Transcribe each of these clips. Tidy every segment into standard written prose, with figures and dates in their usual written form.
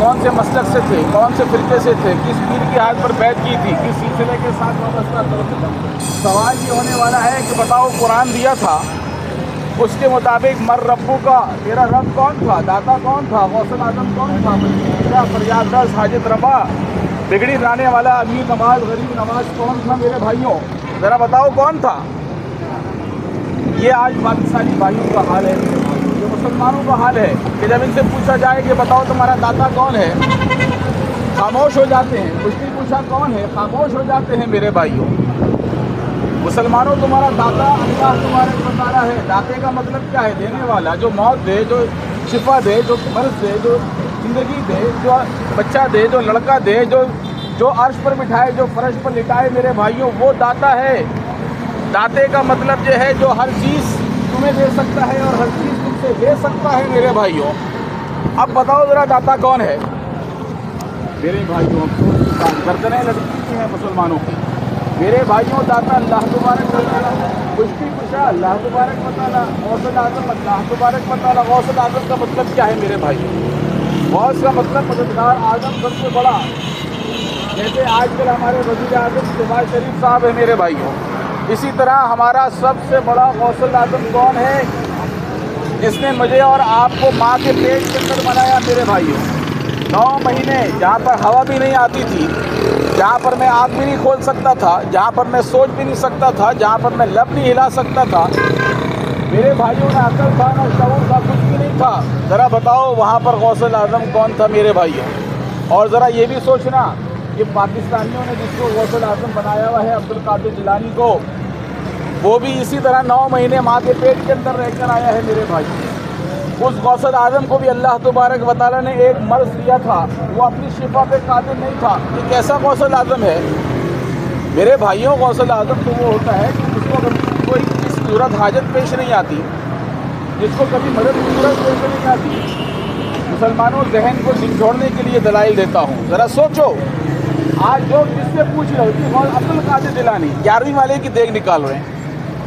कौन से मसलक से थे, कौन से फिरके से थे, किस पीर की हाथ पर बैत की थी, किस सिलसिले के साथ वाबस्ता था। सवाल ये होने वाला है कि बताओ कुरान दिया था, उसके मुताबिक मर रब्बू का, तेरा रब कौन था, दाता कौन था, गौसल आजम कौन था, तेरा फरियाद रस हाजत रबा, बिगड़ी लाने वाला अमीर नवाज गरीब नवाज कौन था मेरे भाइयों, ज़रा बताओ कौन था। ये आज पाकिस्तानी भाइयों का हाल है, जो मुसलमानों का हाल है कि जब इनसे पूछा जाए कि बताओ तुम्हारा दाता कौन है, खामोश हो जाते हैं। मुश्किल पूछा कौन है, खामोश हो जाते हैं मेरे भाइयों। मुसलमानों तुम्हारा दाता अल्लाह तुम्हारे बताना है। दाते का मतलब क्या है, देने वाला, जो मौत दे, जो शिफा दे, जो मर्ज दे, जो ज़िंदगी दे, जो बच्चा दे, जो लड़का दे, जो अर्श पर बिठाए, जो फर्श पर लिटाए मेरे भाइयों, वो दाता है। दाते का मतलब ये है जो हर चीज़ तुम्हें दे सकता है और हर चीज़ तुमसे ले सकता है मेरे भाइयों। अब बताओ ज़रा दाता कौन है मेरे भाइयों। गर्दनें लटकी हैं मुसलमानों की मेरे भाइयों। दाता अल्लाह तबारक व तआला, मुश्किल कुशा अल्लाह तबारक व तआला, गौसल आज़म अल्लाह तबारक व तआला। गौसल आज़म का मतलब क्या है मेरे भाइयों? गौस का मतलब मददगार आज़म, सबसे बड़ा। जैसे आजकल हमारे वज़ीर आज़म शहबाज शरीफ साहब है मेरे भाइयों, इसी तरह हमारा सबसे बड़ा गौसल आज़म कौन है? जिसने मुझे और आपको माँ के पेट के अंदर बनाया मेरे भाइयों। 9 महीने जहाँ पर हवा भी नहीं आती थी, जहाँ पर मैं आँख भी नहीं खोल सकता था, जहाँ पर मैं सोच भी नहीं सकता था, जहाँ पर मैं लब नहीं हिला सकता था मेरे भाइयों, ने अकल था ना शऊर था, कुछ भी नहीं था। ज़रा बताओ वहाँ पर गौसल आज़म कौन था मेरे भाइयों? और ज़रा ये भी सोचना कि पाकिस्तानियों ने जिसको गौसल आज़म बनाया हुआ है अब्दुल कादिर जिलानी को, वो भी इसी तरह 9 महीने माँ के पेट के अंदर रहकर आया है मेरे भाई। उस गौसल आज़म को भी अल्लाह तबारक व तआला ने एक मर्ज़ दिया था, वो अपनी शिफा पे कादिर नहीं था। ये कैसा गौसल आज़म है मेरे भाइयों? गौसल आज़म तो वो होता है कि जिसको कभी कोई ज़रूरत हाजत पेश नहीं आती, जिसको कभी मदद की ज़रूरत पेश नहीं आती। मुसलमानों, जहन को झिझोड़ने के लिए दलाइल देता हूँ। ज़रा सोचो, आज जो जिससे पूछ रहे हो कि अब्दुल कादिर जिलानी 11वीं वाले की देख निकाल रहे हैं,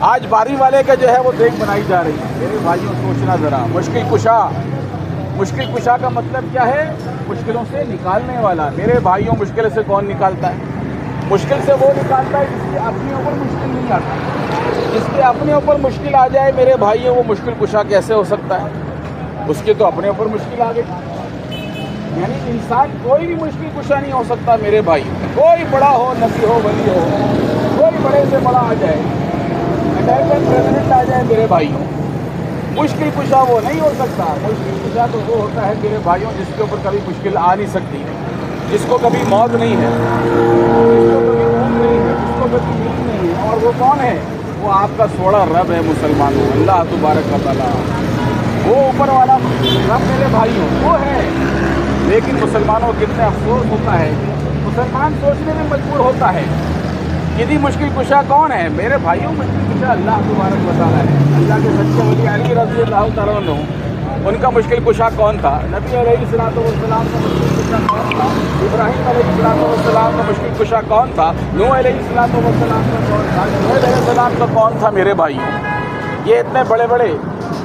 आज 12वीं वाले का जो है वो देख बनाई जा रही है मेरे भाइयों। सोचना ज़रा। मुश्किल कुशा, मुश्किल कुशा का मतलब क्या है? मुश्किलों से निकालने वाला मेरे भाइयों। मुश्किल से कौन निकालता है? मुश्किल से वो निकालता है जिसके अपने ऊपर मुश्किल नहीं आता। जिसके अपने ऊपर मुश्किल आ जाए मेरे भाइयों, वो मुश्किल कुशा कैसे हो सकता है? उसके तो अपने ऊपर मुश्किल आ गई। यानी इंसान कोई भी मुश्किल कुशा नहीं हो सकता मेरे भाई। कोई बड़ा हो, नबी हो, वली हो, कोई बड़े से बड़ा आ जाए, अमेरिकन प्रेसिडेंट आ जाए मेरे भाइयों, मुश्किल कुशा वो नहीं हो सकता। मुश्किल कुशा तो वो होता है मेरे भाइयों जिसके ऊपर कभी मुश्किल आ नहीं सकती, जिसको कभी मौत नहीं है, जिसको कभी ऊँघ नहीं है, जिसको कभी नींद नहीं है। और वो कौन है? वो आपका सोड़ा रब है मुसलमानों, अल्लाह तबारक व तआला। वो ऊपर वाला रब मेरे भाइयों वो है। लेकिन मुसलमानों कितने अफसोस होता है, मुसलमान सोचने में मजबूर होता है यदि मुश्किल कुशा कौन है मेरे भाइयों? मुश्किल कुशा अल्लाह तबारक व तआला है। अल्लाह के सच्चे वली अली रज़ी अल्लाह तआला अन्हु, उनका मुश्किल कुशा कौन था? नबी अलैहिस्सलातु वस्सलाम का मुश्किल कुशा कौन था? इब्राहीम अलैहिस्सलातु वस्सलाम का मुश्किल कुशा कौन था? नूह अलैहिस्सलातु वस्सलाम का कौन था? नूह अलैहिस्सलाम का कौन था मेरे भाइयों? ये इतने बड़े बड़े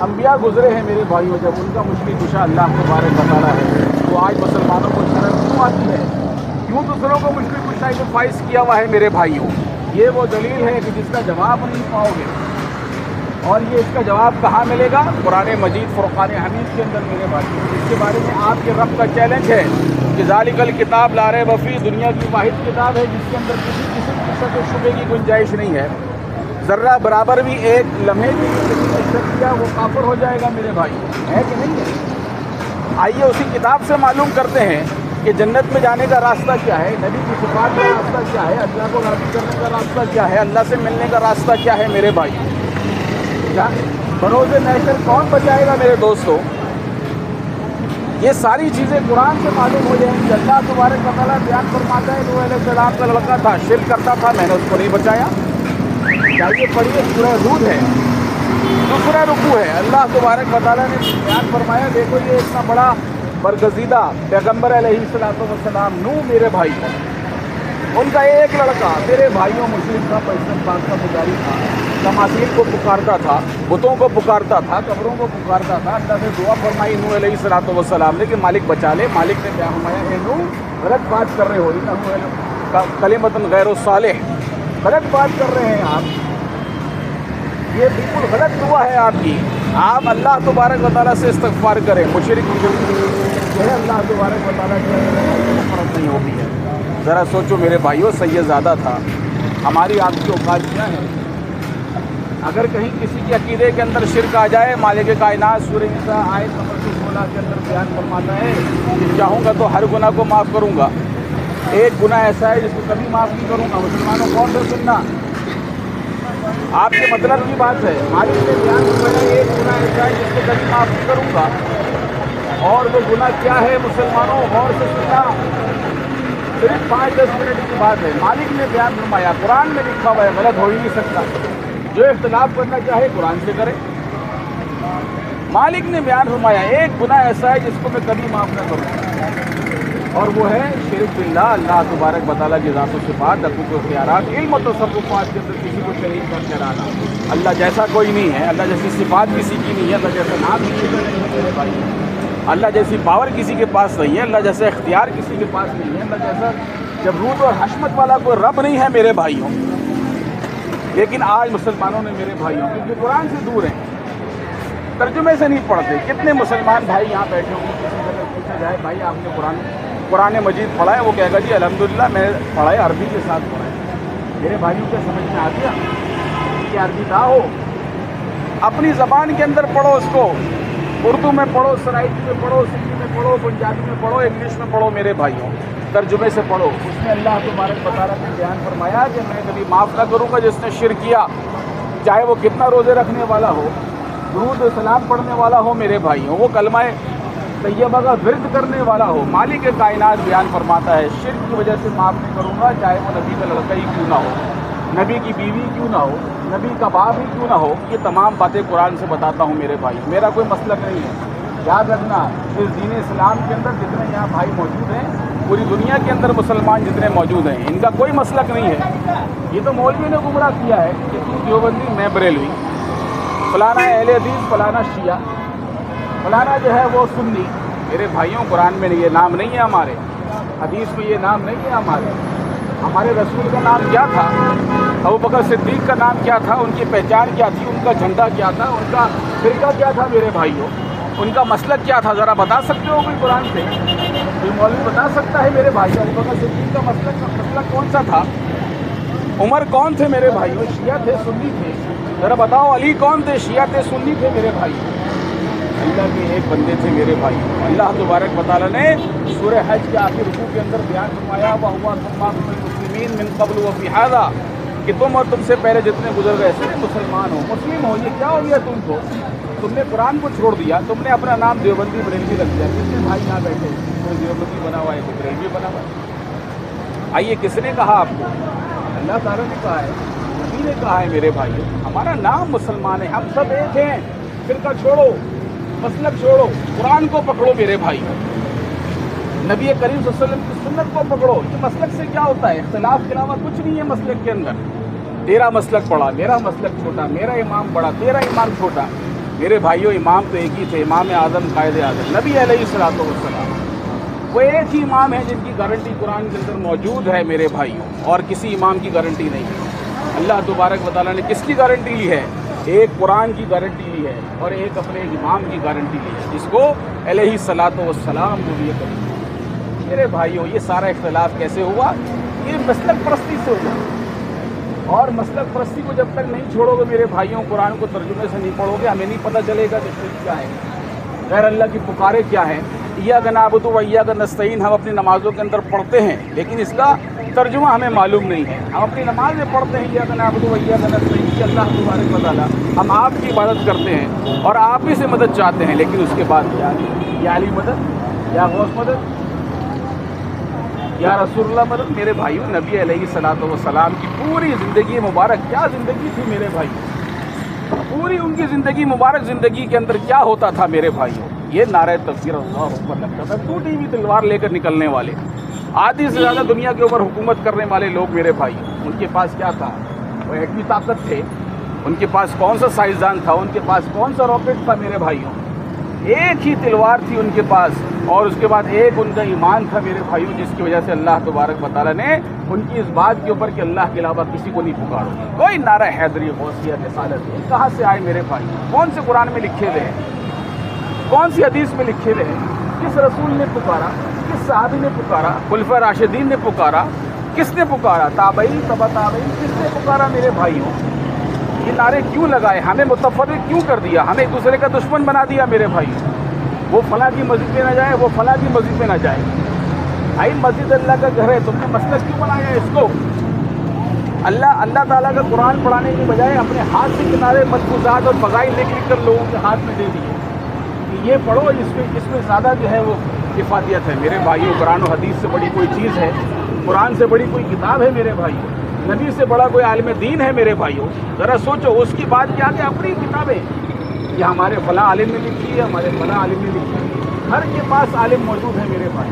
अंबिया गुजरे हैं मेरे भाइयों, जब उनका मुश्किल कुशा अल्लाह तबारक व तआला है तो आज मुसलमानों को शर्म क्यों आती है? क्यों दूसरों को मुश्किल कुशा फाइज किया हुआ है मेरे भाइयों? ये वो दलील है कि जिसका जवाब नहीं पाओगे। और ये इसका जवाब कहाँ मिलेगा? कुरान मजीद फुरक़ान हमीद के अंदर मेरे भाइयों। इसके बारे में आपके रब का चैलेंज है कि ज़ालिकल किताब ला रैब फ़ीह, दुनिया की वाहिद किताब है जिसके अंदर किसी किस्म की शक व शुबे की गुंजाइश नहीं है। ज़र्रा बराबर भी एक लम्हे भी शक किया वो काफिर हो जाएगा मेरे भाई, है कि नहीं है? आइए उसी किताब से मालूम करते हैं कि जन्नत में जाने का रास्ता क्या है, नबी की सिफात का रास्ता क्या है, अल्लाह को राज़ी करने का रास्ता क्या है, अल्लाह से मिलने का रास्ता क्या है मेरे भाई। क्या बरोज़े महशर कौन बचाएगा मेरे दोस्तों? ये सारी चीज़ें कुरान से मालूम हो जाएंगी। अल्लाह तबारक व तआला बयान फरमाता है, नूह अलैहिस्सलाम का लड़का था, शिर्क करता था, मैंने उसको नहीं बचाया। चाहिए पढ़िए, सूरह हूद है, दूसरा रुकू है। अल्लाह तबारक व तआला ने बयान फरमाया, देखो ये इतना बड़ा बरगज़ीदा पैगम्बर अलैहिस्सलातु वस्सलाम नूह मेरे भाई, उनका एक लड़का मेरे भाइयों मुशरिक था, पैगंबर पाक का पुजारी था, तमासील को पुकारता था, बुतों को पुकारता था, कब्रों को पुकारता था। अल्लाह से दुआ फरमाई नूह अलैहिस्सलातु वस्सलाम ने कि मालिक बचा ले। मालिक ने क्या फरमाया, हे नूह गलत बात कर रहे हो, इन्नहु कलिमतुन गैरु सालिह, गलत बात कर रहे हैं आप, ये बिल्कुल गलत दुआ है आपकी। आप अल्लाह तबारक व तआला से इस्तिग़फ़ार करें। मुशरिक जो है अल्लाह तबारक व तआला की मग़फ़िरत नहीं होती है। ज़रा सोचो मेरे भाइयों, सैयदज़ादा था, हमारी आपकी औकात क्या है? अगर कहीं किसी के अकीदे के अंदर शिरक आ जाए, मालिक कायनात सूरह निसा आयत नंबर 16 के अंदर बयान फरमाता है कि चाहूँगा तो हर गुनाह को माफ़ करूँगा, एक गुनाह ऐसा है जिसको कभी माफ़ नहीं करूँगा। मुसलमानों कौन सा सुनना, आपके मतलब की बात है। मालिक ने बयान फरमाया एक गुनाह ऐसा है जिसको कभी माफ़ नहीं करूँगा, और वो गुनाह क्या है मुसलमानों, गौर से सुनना, सिर्फ 5-10 मिनट की बात है। मालिक ने बयान फरमाया, कुरान में लिखा हुआ है, गलत हो ही नहीं सकता। जो इख्तिलाफ करना चाहे कुरान से करे। मालिक ने बयान फरमाया एक गुनाह ऐसा है जिसको मैं कभी माफ़ न करूँ, और वो है शिरक बिल्लाह, अल्लाह तबारक व तआला की ज़ात व सिफ़ात, हक़ूक़ व इख्तियारात, इल्म व तसर्रुफ़ात के अंदर किसी को शरीक कर ठहराना। अल्लाह जैसा कोई नहीं है, अल्लाह जैसी सिफ़ात किसी की नहीं है, अल्लाह जैसा नाम किसी का नहीं है मेरे भाई, अल्लाह जैसी पावर किसी के पास नहीं है, अल्लाह जैसा इख्तियार किसी के पास नहीं है, अल्लाह जैसा जबरूत और हशमत वाला कोई रब नहीं है मेरे भाइयों। लेकिन आज मुसलमानों ने मेरे भाइयों, क्योंकि कुरान से दूर हैं, तर्जुमे से नहीं पढ़ते। कितने मुसलमान भाई यहाँ बैठे होंगे, किसी से पूछा जाए भाई आपने कुरान मजीद पढ़ा है, वो कहेगा जी अल्हम्दुलिल्लाह मैंने पढ़ा है, अरबी के साथ पढ़ा है। मेरे भाइयों के समझ में आ गया कि अरबी ना हो, अपनी ज़बान के अंदर पढ़ो उसको, उर्दू में पढ़ो, सराइकी में पढ़ो, सिंधी में पढ़ो, पंजाबी में पढ़ो, इंग्लिश में पढ़ो मेरे भाइयों, तर्जुमे से पढ़ो। उसमें अल्लाह तबारक व तआला ने बयान फरमाया कि मैं कभी माफ़ ना करूँगा जिसने शिरक किया, चाहे वो कितना रोज़े रखने वाला हो, दुरूद सलाम पढ़ने वाला हो मेरे भाइयों, वो कलमा तैयबा का विर्द करने वाला हो। मालिक कायनात बयान फरमाता है शिरक की वजह से माफ़ नहीं करूँगा, चाहे वो नबी का लड़का ही क्यों ना हो, नबी की बीवी क्यों ना हो, नबी का बाप ही क्यों ना हो। ये तमाम बातें कुरान से बताता हूँ मेरे भाई, मेरा कोई मसलक नहीं है। याद रखना, इस दीन इस्लाम के अंदर जितने यहाँ भाई मौजूद हैं, पूरी दुनिया के अंदर मुसलमान जितने मौजूद हैं, इनका कोई मसलक नहीं है। ये तो मौलवी ने गुमराह किया है कि तू देवबंदी, मैं बरेलवी, फलाना अहले हदीस, फलाना शिया, फलाना जो है वो सुन्नी। मेरे भाइयों, कुरान में ये नाम नहीं है हमारे, हदीस में ये नाम नहीं है हमारे रसूल का नाम क्या था, अबू बकर सिद्दीक का नाम क्या था, उनकी पहचान क्या थी, उनका झंडा क्या था, उनका फिरका क्या था मेरे भाइयों, उनका मसलक क्या था, ज़रा बता सकते हो कोई कुरान से? कोई मौलवी बता सकता है मेरे भाई? अबू बकर सिद्दीक का मसलक कौन सा था? उमर कौन थे मेरे भाइयों? शिया थे, सुन्नी थे? ज़रा बताओ, अली कौन थे? शिया थे, सुन्नी थे मेरे भाई? अल्लाह के एक बंदे थे मेरे भाई। अल्लाह तबारक व तआला ने सूरह हज के आखिर रुकू के अंदर बयान फरमाया, व हुवा सम्माकुमुल मुस्लिमीन मिन क़ब्ल व फ़ी हाज़ा, कि तुम और तुमसे पहले जितने गुजर गए थे मुसलमान हो, मुस्लिम हो। ये क्या हो गया तुमको? तुमने कुरान को छोड़ दिया, तुमने अपना नाम देवबंदी बरेलवी रख दिया। कितने भाई यहाँ बैठे, कोई देवबंदी बना हुआ है, कोई बरेलवी बना हुआ है। आइए, किसने कहा आपको? अल्लाह ताला ने कहा है, नबी ने कहा है मेरे भाइयों, हमारा नाम मुसलमान है, हम सब एक हैं। फिरका छोड़ो, मसलक छोड़ो, कुरान को पकड़ो मेरे भाई, नबी करीम सल्लल्लाहु अलैहि वसल्लम की सुन्नत को पकड़ो। ये मसलक से क्या होता है? इख्तिलाफ के अलावा कुछ नहीं है मसलक के अंदर। तेरा मसलक बड़ा, मेरा मसलक छोटा, मेरा इमाम बड़ा, तेरा इमाम छोटा। मेरे भाइयों, इमाम तो एक ही थे, इमाम आज़म, कायदे आज़म, नबी अलैहिस्सलातु वस्सलाम। वो एक ही इमाम है जिनकी गारंटी कुरान के अंदर मौजूद है मेरे भाइयों, और किसी इमाम की गारंटी नहीं है। अल्लाह तबारक व तआला ने किसकी गारंटी ली है? एक कुरान की गारंटी ली है और एक अपने इमाम की गारंटी ली है, जिसको अलैहिस्सलातु वस्सलाम नबी करीम। मेरे भाइयों, ये सारा इख्तिलाफ कैसे हुआ? ये मसलक परस्ती से हुआ। और मसलक परस्ती को जब तक नहीं छोड़ोगे मेरे भाइयों, कुरान को तर्जुमे से नहीं पढ़ोगे, हमें नहीं पता चलेगा कि शिर्क क्या है, गैर अल्लाह की पुकारे क्या है। इय्याका नअबुदु व इय्याका नस्तईन हम अपनी नमाज़ों के अंदर पढ़ते हैं, लेकिन इसका तर्जुमा हमें मालूम नहीं है। हम अपनी नमाज में पढ़ते हैं इय्याका नअबुदु व इय्याका नस्तईन कि अल्लाह तबारक व तआला हम आपकी इबादत करते हैं और आप ही से मदद चाहते हैं, लेकिन उसके बाद या अली मदद, या गौस मदद, या रसूलुल्लाह मदद। मेरे भाइयों, नबी अलैहिस्सलातु वस्सलाम की पूरी ज़िंदगी मुबारक क्या ज़िंदगी थी मेरे भाई, पूरी उनकी ज़िंदगी मुबारक ज़िंदगी के अंदर क्या होता था मेरे भाइयों? ये नारे तकबीर अल्लाहु अकबर लगता था, टूटी हुई तलवार लेकर निकलने वाले। آدھی سے زیادہ دنیا کے اوپر حکومت کرنے والے لوگ میرے بھائی، ان کے پاس کیا تھا؟ وہ ایٹمی طاقت تھے، ان کے پاس کون سا سائنسدان تھا، ان کے پاس کون سا راکٹ تھا میرے بھائیوں؟ ایک ہی تلوار تھی ان کے پاس، اور اس کے بعد ایک ان کا ایمان تھا میرے بھائیوں، جس کی وجہ سے اللہ تبارک و تعالیٰ نے ان کی اس بات کے اوپر کہ اللہ کے علاوہ کسی کو نہیں پکارو، کوئی نعرہ حیدری غوثیہ رسالت کہاں سے آئے میرے بھائی؟ کون سے قرآن میں لکھے ہوئے ہیں؟ کون سی حدیث میں لکھے ہوئے ہیں؟ کس رسول نے پکارا؟ کس صحابی نے پکارا؟ خلفائے راشدین نے پکارا؟ کس نے پکارا؟ تابعین، تبع تابعین، کس نے پکارا میرے بھائیوں؟ یہ نعرے کیوں لگائے؟ ہمیں متفرق کیوں کر دیا؟ ہمیں ایک دوسرے کا دشمن بنا دیا میرے بھائی۔ وہ فلاں کی مسجد پہ نہ جائے، وہ فلاں کی مسجد پہ نہ جائے۔ بھائی مسجد اللہ کا گھر ہے، تم نے مسجد کیوں بنایا اس کو؟ اللہ تعالیٰ کا قرآن پڑھانے کی بجائے اپنے ہاتھ سے کنارے ملفوظات اور فضائل لکھ کر لوگوں کے ہاتھ میں دے دیے کہ یہ پڑھو، اس میں زیادہ جو ہے وہ افادیت ہے میرے بھائیوں۔ قرآن و حدیث سے بڑی کوئی چیز ہے؟ قرآن سے بڑی کوئی کتاب ہے میرے بھائیوں؟ نبی سے بڑا کوئی عالم دین ہے میرے بھائیوں؟ ذرا سوچو، اس کی بات کیا کہ اپنی کتابیں یہ ہمارے فلاں عالم نے لکھی ہے، ہمارے فلاں عالم نے لکھی ہے، ہر کے پاس عالم موجود ہے میرے بھائی۔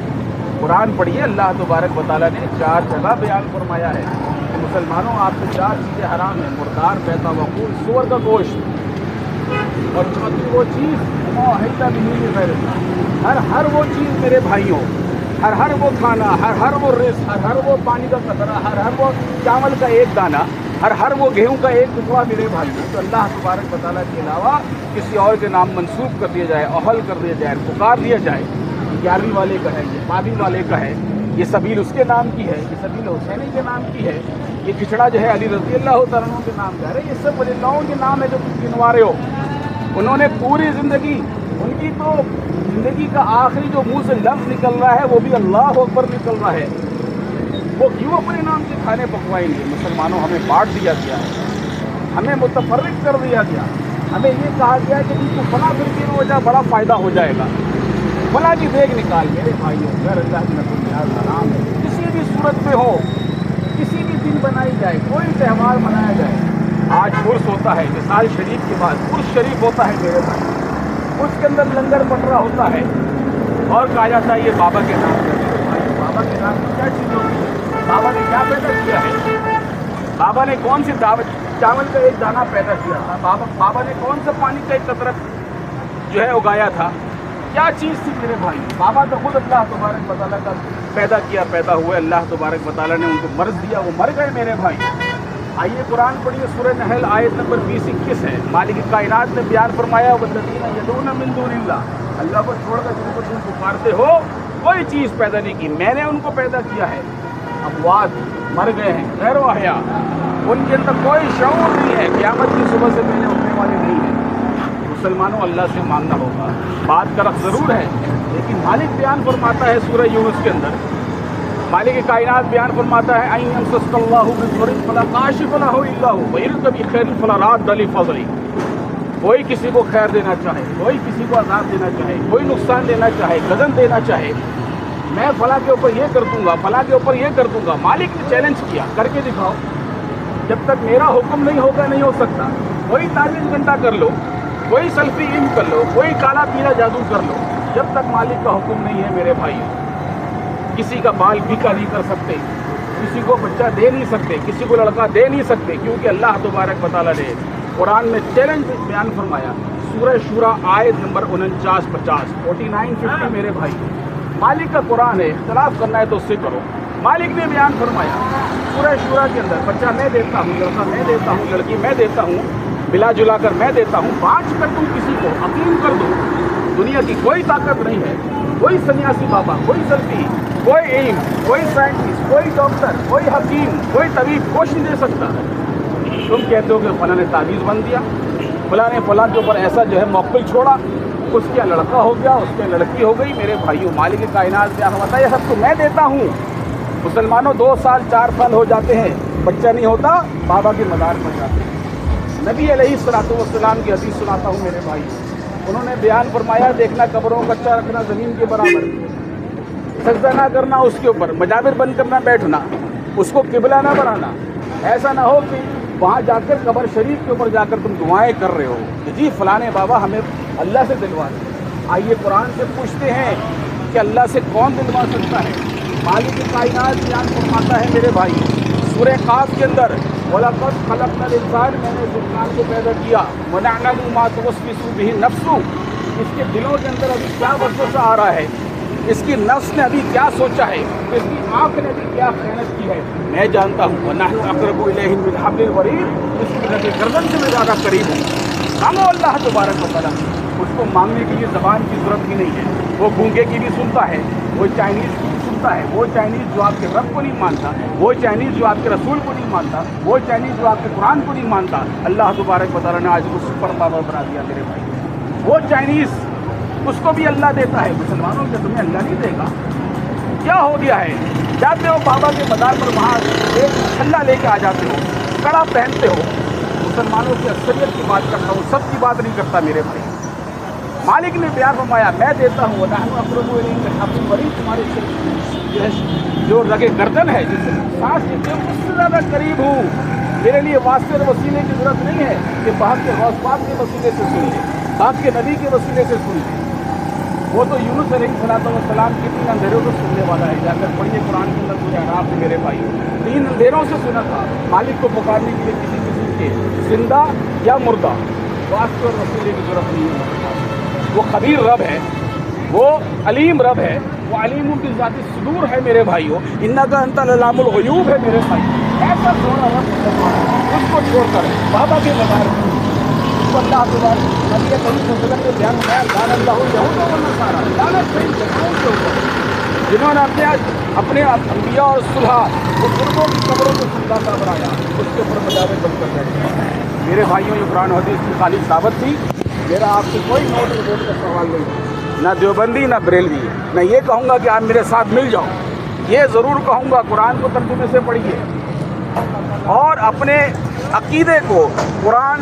قرآن پڑھیے، اللہ تبارک و تعالیٰ نے 4 جگہ بیان فرمایا ہے کہ مسلمانوں آپ سے 4 چیزیں حرام ہیں: مردار، پیتا وقوع، سور کا گوشت، اور چوتھی وہ چیز معاہدہ نہیں ہے، ہر وہ چیز میرے بھائیوں، ہر وہ کھانا، ہر وہ رزق، ہر وہ پانی کا قطرہ، ہر وہ چاول کا ایک دانہ، ہر وہ گیہوں کا ایک ٹکڑا میرے بھائی تو اللہ تبارک و تعالیٰ کے علاوہ کسی اور کے نام منسوب کر دیا جائے، اہل کر دیا جائے، پکار دیا جائے، 11ویں والے کا ہے، یہ 12ویں والے کا ہے، یہ سبیل اس کے نام کی ہے، یہ سبیل حسینی کے نام کی ہے، یہ کھچڑا جو ہے علی رضی اللہ تعالیٰ عنہ کے نام کا ہے، یہ سب ولی اللہوں کے نام ہے جو تم گنوا رہے ہو۔ انہوں نے پوری زندگی، ان کی تو زندگی کا آخری جو منہ سے لفظ نکل رہا ہے وہ بھی اللہ اکبر نکل رہا ہے، وہ کیوں اپنے نام کے کھانے پکوائیں گے؟ مسلمانوں ہمیں بانٹ دیا گیا ہے، ہمیں متفرق کر دیا گیا، ہمیں یہ کہا گیا کہ تو فلاں فرقے میں وجہ بڑا فائدہ ہو جائے گا، فلاں کی دیکھ نکال میرے بھائیوں، غیر اللہ کی نفس نیاز کا نام ہے، کسی بھی صورت میں ہو، کسی بھی دن بنائی جائے، کوئی تہوار منایا جائے، آج عرس ہوتا ہے، وصال شریف کے بعد عرس شریف ہوتا ہے میرے بھائی، اس کے اندر لنگر پٹرا ہوتا ہے اور کہا جاتا ہے یہ بابا کے نام کا ہے۔ بابا کے نام کی کیا چیز ہوتی ہے؟ بابا نے کیا پیدا کیا ہے؟ بابا نے کون سی چاول کا ایک دانہ پیدا کیا تھا؟ بابا نے کون سا پانی کا ایک قطرہ جو ہے اگایا تھا؟ کیا چیز تھی میرے بھائی؟ بابا تو خود اللہ تبارک و تعالیٰ کا پیدا ہوئے، اللہ تبارک و تعالیٰ نے ان کو مرض دیا، وہ مر گئے میرے بھائی۔ آئیے قرآن پڑھیے، سورہ نحل آیت نمبر 20-21 ہے، مالک کائنات نے بیان فرمایا والذین یدعون من دون اللہ، اللہ کو چھوڑ کر جن کو تم پکارتے ہو کوئی چیز پیدا نہیں کی، میں نے ان کو پیدا کیا ہے، اموات، مر گئے ہیں، غیر احیاء، ان کے اندر کوئی شعور نہیں ہے، قیامت کی صبح سے پہلے اٹھنے والے نہیں ہیں۔ مسلمانوں اللہ سے مانگنا ہوگا، بات کا رخ ضرور ہے، لیکن مالک بیان فرماتا ہے سورہ یونس کے اندر، مالک کائنات بیان فرماتا ہے اَن یمسسک اللہ بضر فلا کاشف لہ الا هو وَیُرِدْکَ بِخَیْرٍ فلا رَادَّ لِفَضْلِهِ، کوئی کسی کو خیر دینا چاہے، کوئی کسی کو عذاب دینا چاہے، کوئی نقصان دینا چاہے، غضب دینا چاہے، میں فلاں کے اوپر یہ کر دوں گا، فلاں کے اوپر یہ کر دوں گا۔ مالک نے چیلنج کیا، کر کے دکھاؤ، جب تک میرا حکم نہیں ہوگا نہیں ہو سکتا۔ کوئی تعویذ گھنٹا کر لو، کوئی سلفی علم کر لو، کوئی کالا پیلا جادو کر لو، جب تک مالک کا حکم نہیں ہے میرے بھائی، کسی کا بال بھیکا نہیں کر سکتے، کسی کو بچہ دے نہیں سکتے، کسی کو لڑکا دے نہیں سکتے، کیونکہ اللہ تبارک و تعالیٰ نے قرآن میں چیلنج بیان فرمایا، سورہ شورا آیت نمبر 49-50 49-50 میرے بھائی، مالک کا قرآن ہے، اختلاف کرنا ہے تو اس سے کرو۔ مالک نے بیان فرمایا سورہ شورا کے اندر، بچہ میں دیتا ہوں، لڑکا میں دیتا ہوں، لڑکی میں دیتا ہوں، ملا جلا کر میں دیتا ہوں، بانٹ کر تم کسی کو عقیم کر دو، دنیا کی کوئی طاقت نہیں ہے، کوئی سنیاسی بابا، کوئی سلفی، کوئی علم، کوئی سائنٹسٹ، کوئی ڈاکٹر، کوئی حکیم، کوئی طبیب کچھ نہیں دے سکتا۔ تم کہتے ہو کہ فلاں نے تعویذ بن دیا، فلاں نے فلاں کے اوپر ایسا جو ہے موکل چھوڑا، اس کا لڑکا ہو گیا، اس کی لڑکی ہو گئی۔ میرے بھائیوں، مالک کائنات کیا ہوتا ہے؟ یہ سب تو میں دیتا ہوں۔ مسلمانوں 2 سال 4 سال ہو جاتے ہیں، بچہ نہیں ہوتا، بابا کے مزار پر جاتے ہیں۔ نبی علیہ الصلوۃ والسلام کی حدیث سناتا ہوں میرے بھائی، انہوں نے بیان فرمایا، دیکھنا قبروں کا کچا رکھنا زمین کے برابر، سجدہ نہ کرنا اس کے اوپر، مجابر بند کرنا بیٹھنا، اس کو قبلہ نہ بنانا، ایسا نہ ہو کہ وہاں جا کر قبر شریف کے اوپر جا کر تم دعائیں کر رہے ہو کہ جی فلاں بابا ہمیں اللہ سے دلوا دے۔ آئیے قرآن سے پوچھتے ہیں کہ اللہ سے کون دلوا سکتا ہے؟ मालिक कायनात बयान फरमाता है मेरे भाई सूरह काफ के अंदर, वलक़द खलक़नल इंसान, मैंने इस इंसान को पैदा किया, व नअलमु मा तुवस्विसु बिही नफ्सु, इसके दिलों के अंदर अभी क्या वसवसा आ रहा है, इसकी नफ्स ने अभी क्या सोचा है, इसकी आँख ने अभी क्या खयानत की है, मैं जानता हूँ। व नहनु अक़रबु इलैहि मिन हब्लिल वरीद, इसकी लगे गर्दन से मैं ज़्यादा करीब हूँ। मांगो अल्लाह तबारक व तआला, उसको मांगने के लिए ज़बान की ज़रूरत ही नहीं है। वो गूंगे की भी सुनता है, वो चाइनीज़ की भी सुनता है, वो चाइनीज़ जो आपके रब को नहीं मानता, वो चाइनीज़ जो आपके रसूल को नहीं मानता, वो चाइनीज़ जो आपके कुरान को नहीं मानता, अल्लाह तबारक व तआला ने आज उसको सुपर पावर बना दिया मेरे भाई। वो चाइनीज़ उसको भी अल्लाह देता है, मुसलमानों के तुम्हें अल्लाह नहीं देगा। क्या हो गया है, जाते हो बाबा के मदार पर, वहाँ एक छल्ला लेके आ जाते हो, कड़ा पहनते हो। मुसलमानों की अक्सरियत की बात करता हूँ, सब की बात नहीं करता मेरे भाई। मालिक ने बयान फरमाया, मैं देता हूँ, नहनु अक़रबु इलैहि मिन हब्लिल वरीद, तुम्हारे से जो लगे गर्दन है, जिससे सांस लेते हो, उससे ज़्यादा करीब हूँ। मेरे लिए वास्ते और वसीले की ज़रूरत नहीं है कि बाहर के गौस पाक के वसीले से सुन ले, बाप के नबी के वसीले से सुन ले। वो तो यूनुस अलैहिस्सलाम की 3 अंधेरों को सुनने वाला है। जाकर पढ़िए कुरान के अंदर सूरह अराफ में मेरे भाई, 3 अंधेरों से सुना था। मालिक को पुकारने के लिए किसी किस्म के जिंदा या मुर्दा वास्ते और वसीले की जरूरत नहीं है। वो खबीर रब है, वो अलीम रब है, वो अलीम की ज़ाती सुदूर है मेरे भाइयों। इन्नका अंतल अल्लामुल ग़ुयूब है मेरे भाई। ऐसा सोना रब उसको छोड़कर बाबा के मदार अल्लाह नबी करीम सल्लल्लाहु अलैहि वसल्लम ने बयान किया, लान अल्लाहु यहूद व नसारा, लानत है जमाओं के ऊपर जिन्होंने अपने अंबिया और सुलहा बुजुर्गों की कब्रों को खुदा बनाया, उसके ऊपर मजारे बंद कर बैठे। मेरे भाइयों, ये कुरान हदीस की खाली साबत थी। मेरा आपसे कोई नोट रिपोर्ट का सवाल नहीं, ना देवबंदी ना बरेलवी। मैं ये कहूँगा कि आप मेरे साथ मिल जाओ, ये ज़रूर कहूँगा कुरान को तर्जुमे से पढ़िए और अपने अकीदे को कुरान